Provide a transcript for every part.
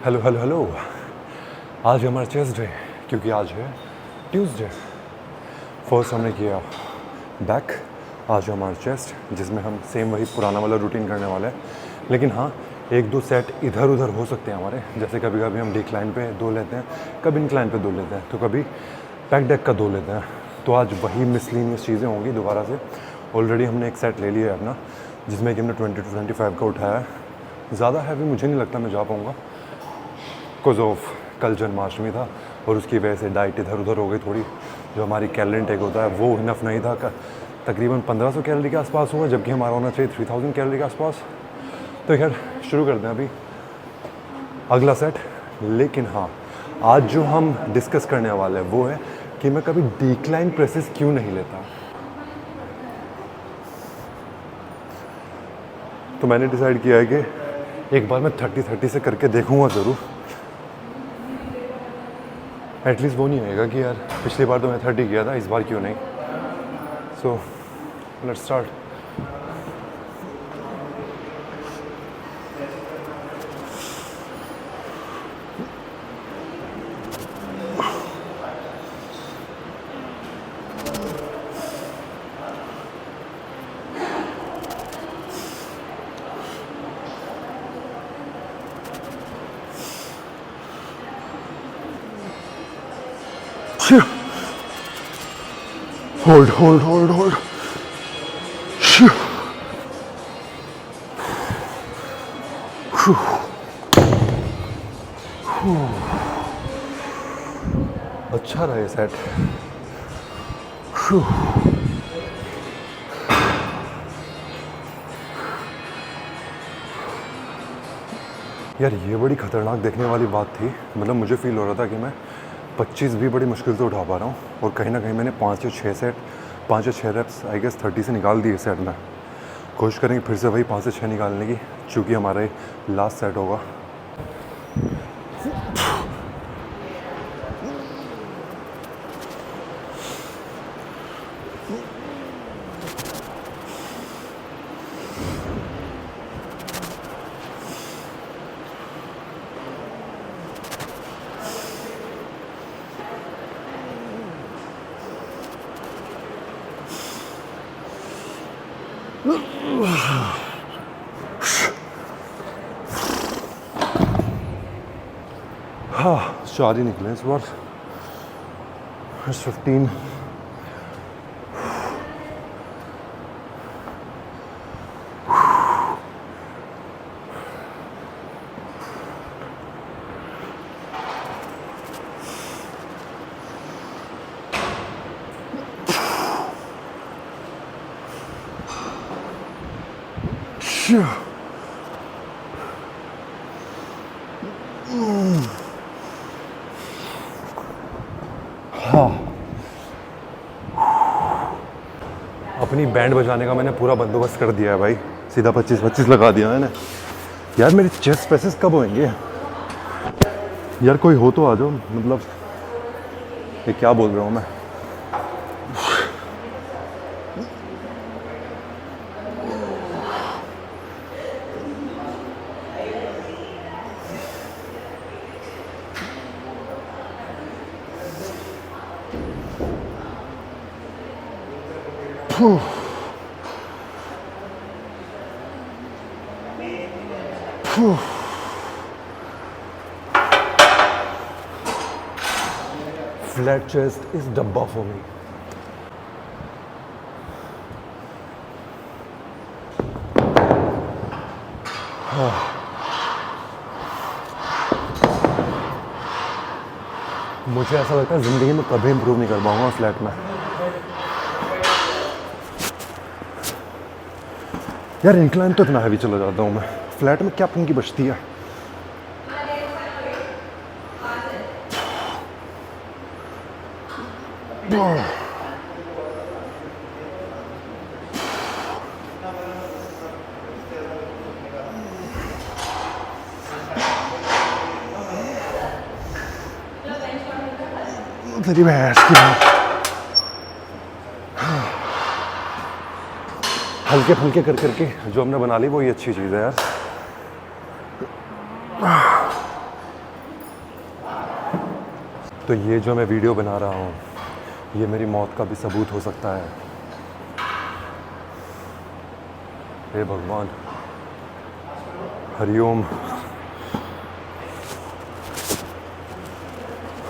Hello hello hello, आज हमारा chest day, क्योंकि आज है ट्यूसडे। फर्स्ट हमने किया बैक, आज हमारा चेस्ट, जिसमें हम सेम वही पुराना वाला रूटीन करने वाले हैं। लेकिन हाँ, एक दो सेट इधर उधर हो सकते हैं हमारे, जैसे कभी कभी हम डिक्लाइन पे दो लेते हैं, कभी इंक्लाइन पे दो लेते हैं, तो कभी बैक डेक का दो लेते हैं। तो आज वही मिसलिनियस चीज़ें होंगी दोबारा से। ऑलरेडी हमने एक सेट ले लिया है अपना, जिसमें कि हमने 20 to 25 का उठाया है। ज़्यादा हैवी मुझे नहीं लगता मैं जा पाऊँगा, बिकॉज ऑफ कल जन्माष्टमी था और उसकी वजह से डाइट इधर उधर हो गई थोड़ी। जो हमारी कैलोरी इंटेक होता है वो इनफ नहीं था, तकरीबन 1500 कैलोरी के आसपास हुआ, जबकि हमारा होना चाहिए 3000 कैलोरी के आसपास। तो खैर शुरू करते हैं अभी अगला सेट। लेकिन हाँ, आज जो हम डिस्कस करने वाले हैं वो है कि मैं कभी डिक्लाइन प्रेसेस क्यों नहीं लेता। तो मैंने डिसाइड किया है कि एक बार मैं 30-30 से करके देखूंगा ज़रूर। एटलीस्ट वो नहीं होएगा कि यार पिछली बार तो मैं 30 किया था, इस बार क्यों नहीं। So let's start. Hold, hold, hold, hold. Phew. Phew. Phew. अच्छा रहा ये सेट। Phew. यार ये बड़ी ख़तरनाक देखने वाली बात थी। मतलब मुझे फील हो रहा था कि मैं 25 भी बड़ी मुश्किल से उठा पा रहा हूँ, और कहीं ना कहीं मैंने 5 या 6 रेप्स आई गेस 30 से निकाल दिए सेट में। कोशिश करेंगे फिर से वही 5 से 6 निकालने की, चूँकि हमारा ये लास्ट सेट होगा। हाँ, 4 ही निकले इस बार। 15। हाँ, अपनी बैंड बजाने का मैंने पूरा बंदोबस्त कर दिया है भाई। सीधा 25-25 लगा दिया मैंने। यार मेरी चेस्ट प्रेसेस कब होंगे? यार कोई हो तो आ जाओ। मतलब ये क्या बोल रहा हूँ मैं। Flat chest is dabba for me. मुझे ऐसा लगता है ज़िंदगी में कभी इम्प्रूव नहीं कर पाऊंगा फ्लैट में। यार इंक्लाइन तो इतना हैवी चला जाता हूँ मैं, फ्लैट में क्या पंगी बचती है। तेरी भैंस की हल्के फुल्के कर करके जो हमने बना ली वो ही अच्छी चीज़ है यार। तो ये जो मैं वीडियो बना रहा हूँ ये मेरी मौत का भी सबूत हो सकता है। हे भगवान, Hariom.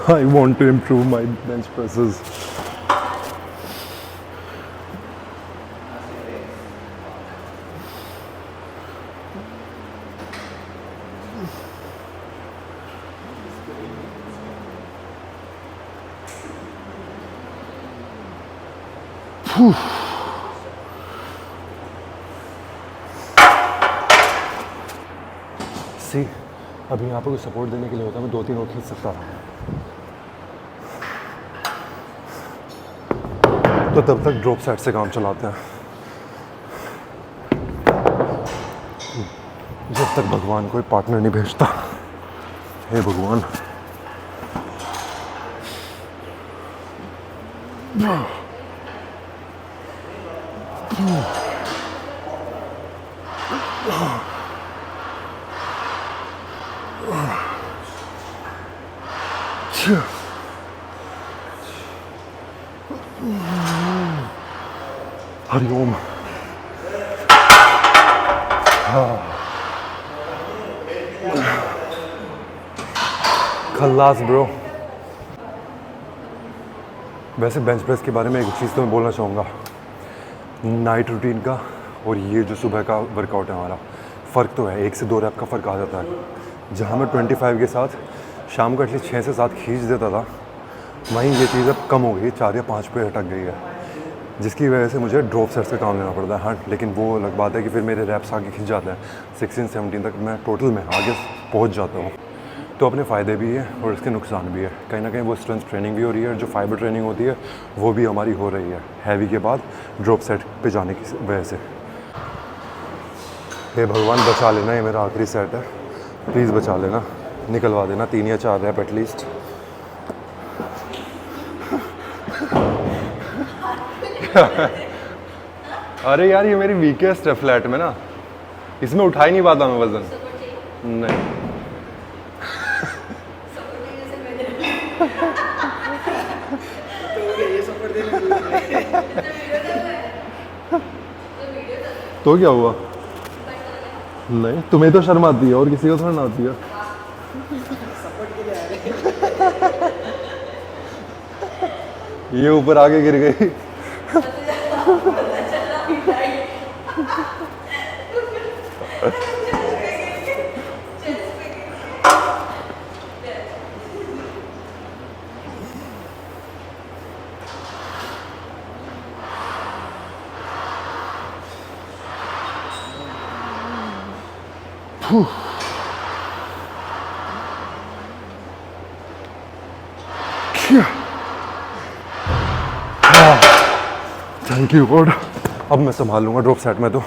I want to improve my bench presses. सी, अभी यहाँ पर कोई सपोर्ट देने के लिए होता मैं 2-3 और खींच सकता था। तो तब तक ड्रॉप सेट से काम चलाते हैं जब तक भगवान कोई पार्टनर नहीं भेजता। हे भगवान। हरिओम। खल्लास ब्रो। वैसे बेंच प्रेस के बारे में एक चीज़ तो मैं बोलना चाहूँगा, नाइट रूटीन का और ये जो सुबह का वर्कआउट है हमारा, फ़र्क तो है। 1 से 2 रैप का फ़र्क आ जाता है। जहाँ मैं 25 के साथ शाम को एटलीस्ट 6 से 7 खींच देता था, वहीं ये चीज़ अब कम हो गई, 4 या 5 पे अटक गई है, जिसकी वजह से मुझे ड्रॉप सेट से काम लेना पड़ता है। हाँ, लेकिन वो अलग बात है कि फिर मेरे रैप्स आगे खींच जाते हैं। 16-17 तक मैं टोटल में आगे पहुँच जाता हूँ। तो अपने फ़ायदे भी है और इसके नुकसान भी है। कहीं ना कहीं वो स्ट्रेंथ ट्रेनिंग भी हो रही है, जो फाइबर ट्रेनिंग होती है वो भी हमारी हो रही है हैवी के बाद ड्रॉप सेट पे जाने की वजह से। हे भगवान, बचा लेना, ये मेरा आखिरी सेट है, प्लीज़ बचा लेना, निकलवा देना 3 या 4 रैप एटलीस्ट। अरे यार, ये मेरी वीकेस्ट है फ्लैट में ना, इसमें उठा ही नहीं पाता मैं वजन। नहीं तो क्या हुआ? नहीं, तुम्हें तो शर्म आती है और किसी को थोड़ा ना आती है। ये ऊपर आगे गिर गई। Thank you God. अब मैं संभाल लूंगा ड्रॉप सेट में तो।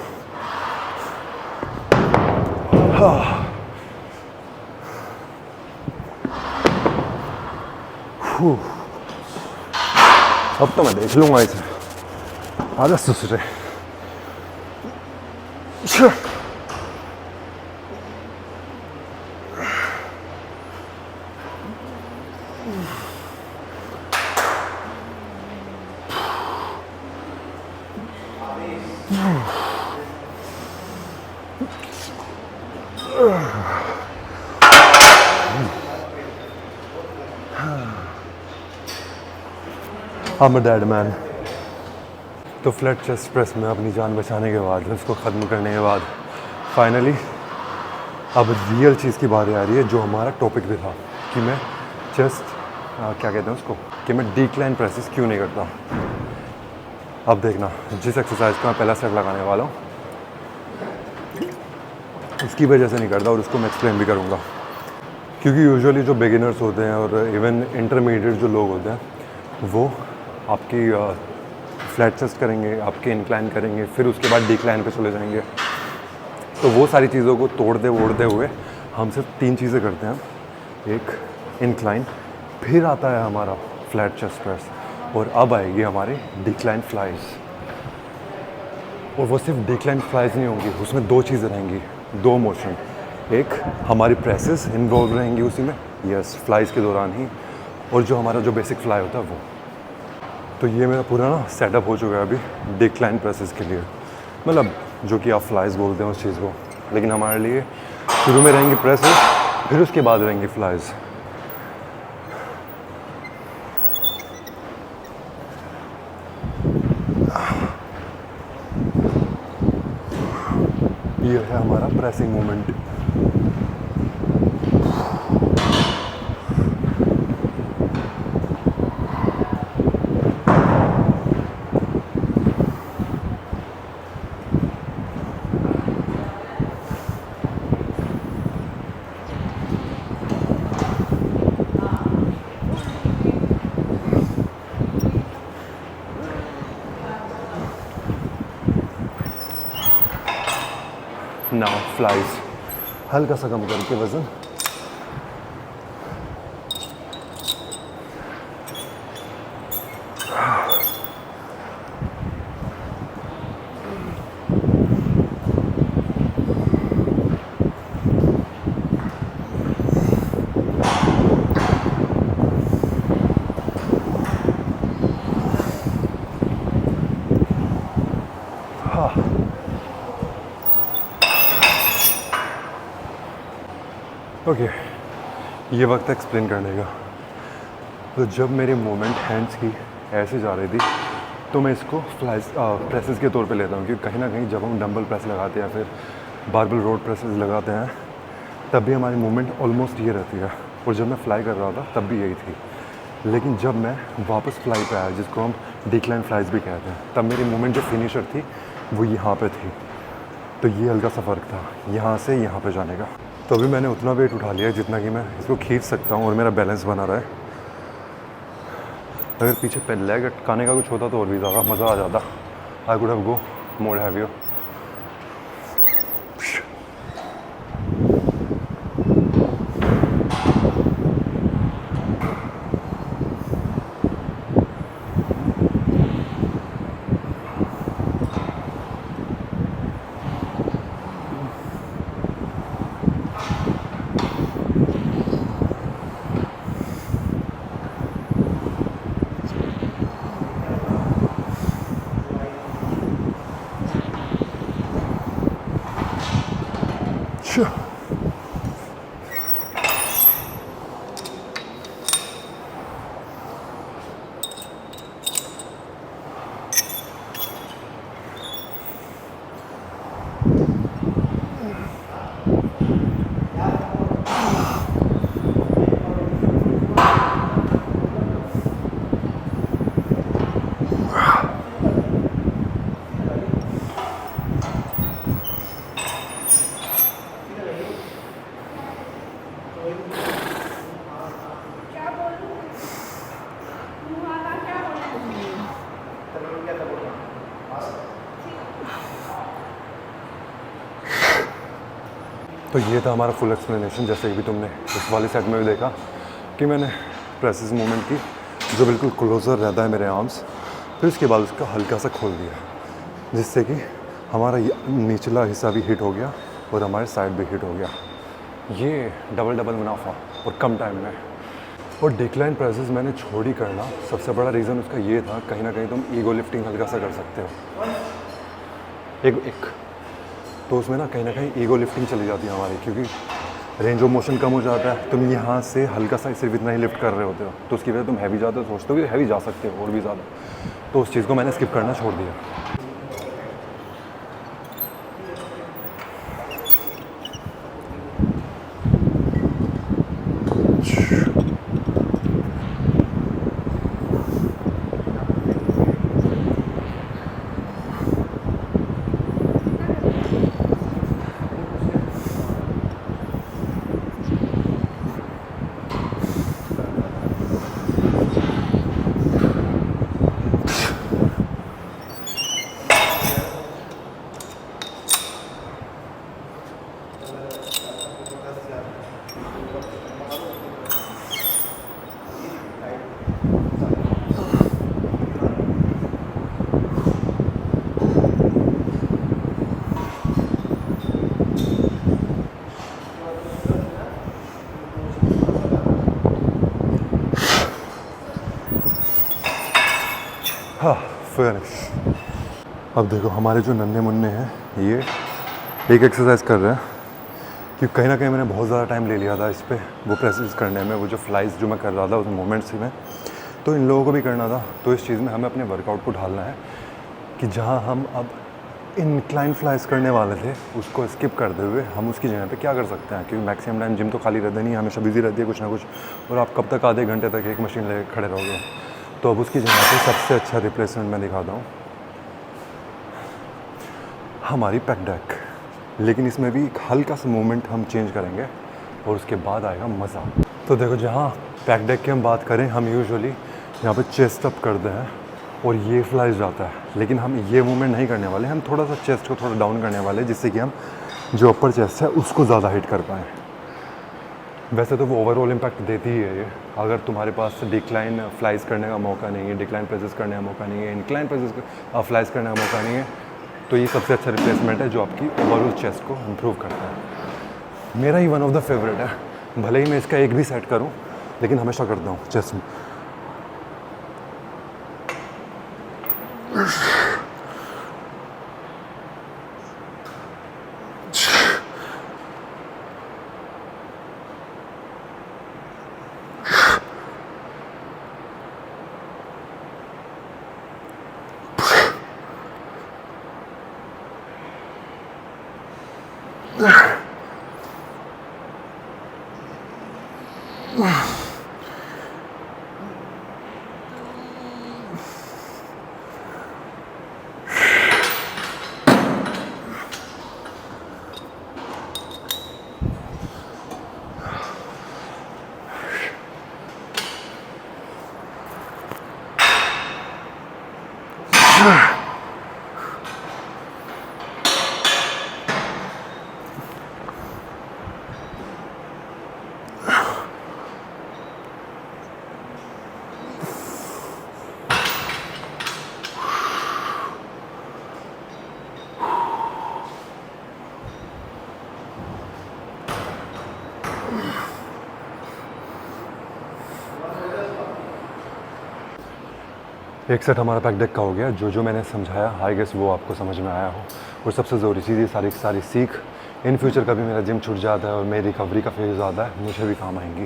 अब तो मैं देख लूंगा इसे। आजा सुसरे। I'm a dead man। तो फ्लैट चेस्ट प्रेस में अपनी जान बचाने के बाद, उसको ख़त्म करने के बाद फाइनली अब रियल चीज़ की बारी आ रही है, जो हमारा टॉपिक भी था कि मैं चेस्ट क्या कहते हैं उसको, कि मैं डिक्लाइन प्रेसेस क्यों नहीं करता। अब देखना, जिस एक्सरसाइज का मैं पहला सेट लगाने वाला हूँ इसकी वजह से नहीं करता, और उसको मैं एक्सप्लेन भी करूँगा। क्योंकि यूजुअली जो बिगिनर्स होते हैं और इवन इंटरमीडिएट जो लोग होते हैं वो आपकी फ्लैट चेस्ट करेंगे, आपके इंक्लाइन करेंगे, फिर उसके बाद डिक्लाइन पे चले जाएंगे। तो वो सारी चीज़ों को तोड़ते वोड़ते हुए हम सिर्फ 3 चीज़ें करते हैं। एक इंक्लाइन, फिर आता है हमारा फ्लैट चेस्ट प्रेस, और अब आएगी हमारी डिक्लाइन फ्लाइज। और वो सिर्फ डिक्लाइन फ्लाइज नहीं होंगी, उसमें 2 चीज़ें रहेंगी, 2 मोशन। एक हमारी प्रेसेस इन्वॉल्व रहेंगी उसी में, यस, फ्लाइज के दौरान ही, और जो हमारा जो बेसिक फ्लाई होता है वो। तो ये मेरा पूरा ना सेटअप हो चुका है अभी डिक्लाइन प्रेसेस के लिए, मतलब जो कि आप फ्लाइज बोलते हैं उस चीज़ को। लेकिन हमारे लिए शुरू में रहेंगी प्रेसेस, फिर उसके बाद रहेंगी फ्लाइज। ये है हमारा प्रेसिंग मूवमेंट। नाउ फ्लाइज, हल्का सा कम करके वजन। ओके, ये वक्त एक्सप्लेन करने का। तो जब मेरी मूवमेंट हैंड्स की ऐसे जा रही थी, तो मैं इसको फ्लाइज प्रेसेस के तौर पे लेता हूँ, क्योंकि कहीं ना कहीं जब हम डंबल प्रेस लगाते हैं या फिर बारबल रोड प्रेसेस लगाते हैं, तब भी हमारी मूवमेंट ऑलमोस्ट ये रहती है। और जब मैं फ्लाई कर रहा था तब भी यही थी। लेकिन जब मैं वापस फ्लाई पे आया, जिसको हम डिक्लाइन फ्लाइज भी कहते हैं, तब मेरी मूवमेंट जो फिनिशर थी वो यहाँ पे थी। तो ये हल्का सा फ़र्क था यहाँ से यहाँ पे जाने का। तो अभी मैंने उतना वेट उठा लिया जितना कि मैं इसको खींच सकता हूँ और मेरा बैलेंस बना रहा है। अगर पीछे पे लेग अटकाने का कुछ होता तो और भी ज़्यादा मज़ा आ जाता। I could have go more heavier. तो ये था हमारा फुल एक्सप्लेनेशन। जैसे कि तुमने इस वाले सेट में भी देखा कि मैंने प्रेसेस मूवमेंट की, जो बिल्कुल क्लोज़र रहता है मेरे आर्म्स, फिर उसके बाद उसका हल्का सा खोल दिया, जिससे कि हमारा निचला हिस्सा भी हिट हो गया और हमारे साइड भी हिट हो गया। ये डबल डबल मुनाफा और कम टाइम में। और डिक्लाइन प्रेसेस मैंने छोड़ ही करना, सबसे बड़ा रीज़न उसका ये था, कहीं ना कहीं तुम ईगो लिफ्टिंग हल्का सा कर सकते हो एक तो उसमें ना कहीं ईगो लिफ्टिंग चली जाती है हमारी, क्योंकि रेंज ऑफ मोशन कम हो जाता है। तुम यहाँ से हल्का सा सिर्फ इतना ही लिफ्ट कर रहे होते हो, तो उसकी वजह तुम हैवी ज़्यादा सोचते हो कि हैवी जा सकते हो और भी ज़्यादा, तो उस चीज़ को मैंने स्किप करना छोड़ दिया। हाँ फिनिश। अब देखो हमारे जो नन्हे मुन्ने हैं ये एक एक्सरसाइज कर रहे हैं, क्योंकि कहीं ना कहीं मैंने बहुत ज़्यादा टाइम ले लिया था इस पर वो प्रेसेस करने में, वो जो फ्लाइज जो मैं कर रहा था उस मोमेंट्स में, तो इन लोगों को भी करना था। तो इस चीज़ में हमें अपने वर्कआउट को ढालना है कि जहाँ हम अब इंक्लाइन फ्लाइज करने वाले थे उसको स्किप करते हुए हम उसकी जगह पे क्या कर सकते हैं, क्योंकि मैक्सिमम टाइम जिम तो खाली रहता नहीं, हमेशा बिजी रहती है कुछ ना कुछ, और आप कब तक आधे घंटे तक एक मशीन लेकर खड़े रहोगे। तो अब उसकी जगह पे सबसे अच्छा रिप्लेसमेंट मैं दिखाता हूँ, हमारी पैक डेक। लेकिन इसमें भी एक हल्का सा मूवमेंट हम चेंज करेंगे और उसके बाद आएगा मज़ा। तो देखो जहाँ पैक डेक की हम बात करें, हम यूजुअली यहाँ पे चेस्ट अप करते हैं और ये फ्लाइज जाता है, लेकिन हम ये मूवमेंट नहीं करने वाले, हम थोड़ा सा चेस्ट को थोड़ा डाउन करने वाले, जिससे कि हम जो अपर चेस्ट है उसको ज़्यादा हिट कर पाएँ। वैसे तो वो ओवरऑल इम्पैक्ट देती ही है ये। अगर तुम्हारे पास डिक्लाइन फ्लाइज करने का मौका नहीं है, डिक्लाइन प्रेसेस करने का मौका नहीं है, इंक्लाइन प्रेसेस फ्लाइज करने का मौका नहीं है, तो ये सबसे अच्छा रिप्लेसमेंट है जो आपकी ओवरऑल चेस्ट को इम्प्रूव करता है। मेरा ही वन ऑफ द फेवरेट है, भले ही मैं इसका एक भी सेट करूं, लेकिन हमेशा करता हूँ चेस्ट में। एक सेट हमारा पैक डेक का हो गया। जो मैंने समझाया आई गेस वो आपको समझ में आया हो। और सबसे ज़रूरी चीज़ ये सारी सीख इन फ्यूचर कभी मेरा जिम छूट जाता है और मेरी रिकवरी का फेज़ आता है, मुझे भी काम आएंगी।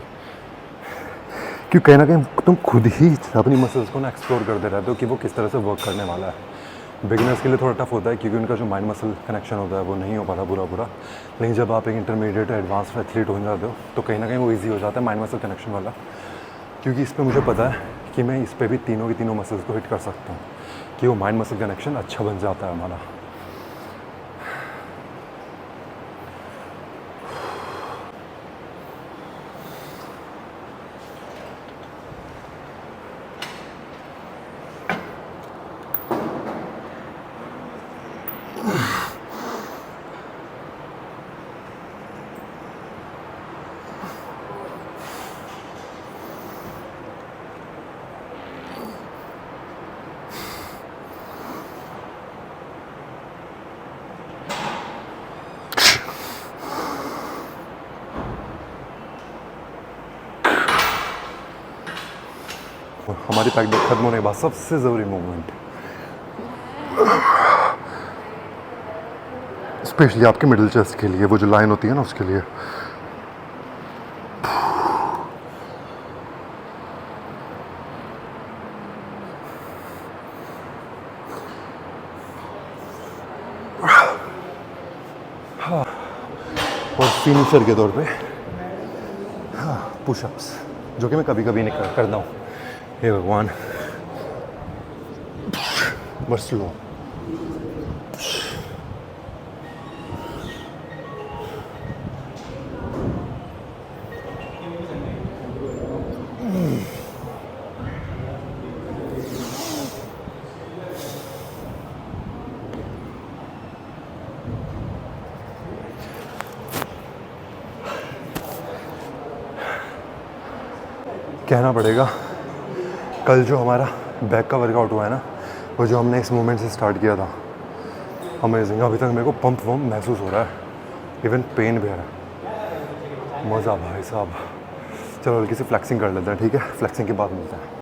क्योंकि कहीं ना कहीं तुम खुद ही अपनी मसल्स को ना एक्सप्लोर करते रहते हो कि वो किस तरह से वर्क करने वाला है। बिगिनर्स के लिए थोड़ा टफ होता है क्योंकि उनका जो माइंड मसल कनेक्शन होता है वो नहीं हो पाता पूरा। लेकिन जब आप एक इंटरमीडिएट एडवांस एथलीट हो जाते हो तो कहीं ना कहीं वो ईजी हो जाता है माइंड मसल कनेक्शन वाला। क्योंकि इस पर मुझे पता है कि मैं इस पर भी तीनों की तीनों मसल्स को हिट कर सकता हूँ कि वो माइंड मसल कनेक्शन अच्छा बन जाता है हमारा। हमारी पैक डेक खत्म होने के बाद सबसे ज़रूरी मूवमेंट, स्पेशली आपके मिडिल चेस्ट के लिए, वो जो लाइन होती है ना उसके लिए। और फिनिशर के तौर पे पुशअप्स, जो कि मैं कभी कभी नहीं करता हूँ। हे भगवान, बस स्लो। कहना पड़ेगा कल जो हमारा बैक का वर्कआउट हुआ है ना, वो जो हमने इस मूवमेंट से स्टार्ट किया था, अमेजिंग। अभी तक मेरे को पंप वम्प महसूस हो रहा है, इवन पेन भी है। मज़ा भाई साहब। चलो हल्की सी फ्लैक्सिंग कर लेते हैं, ठीक है? फ्लैक्सिंग के बाद मिलते हैं।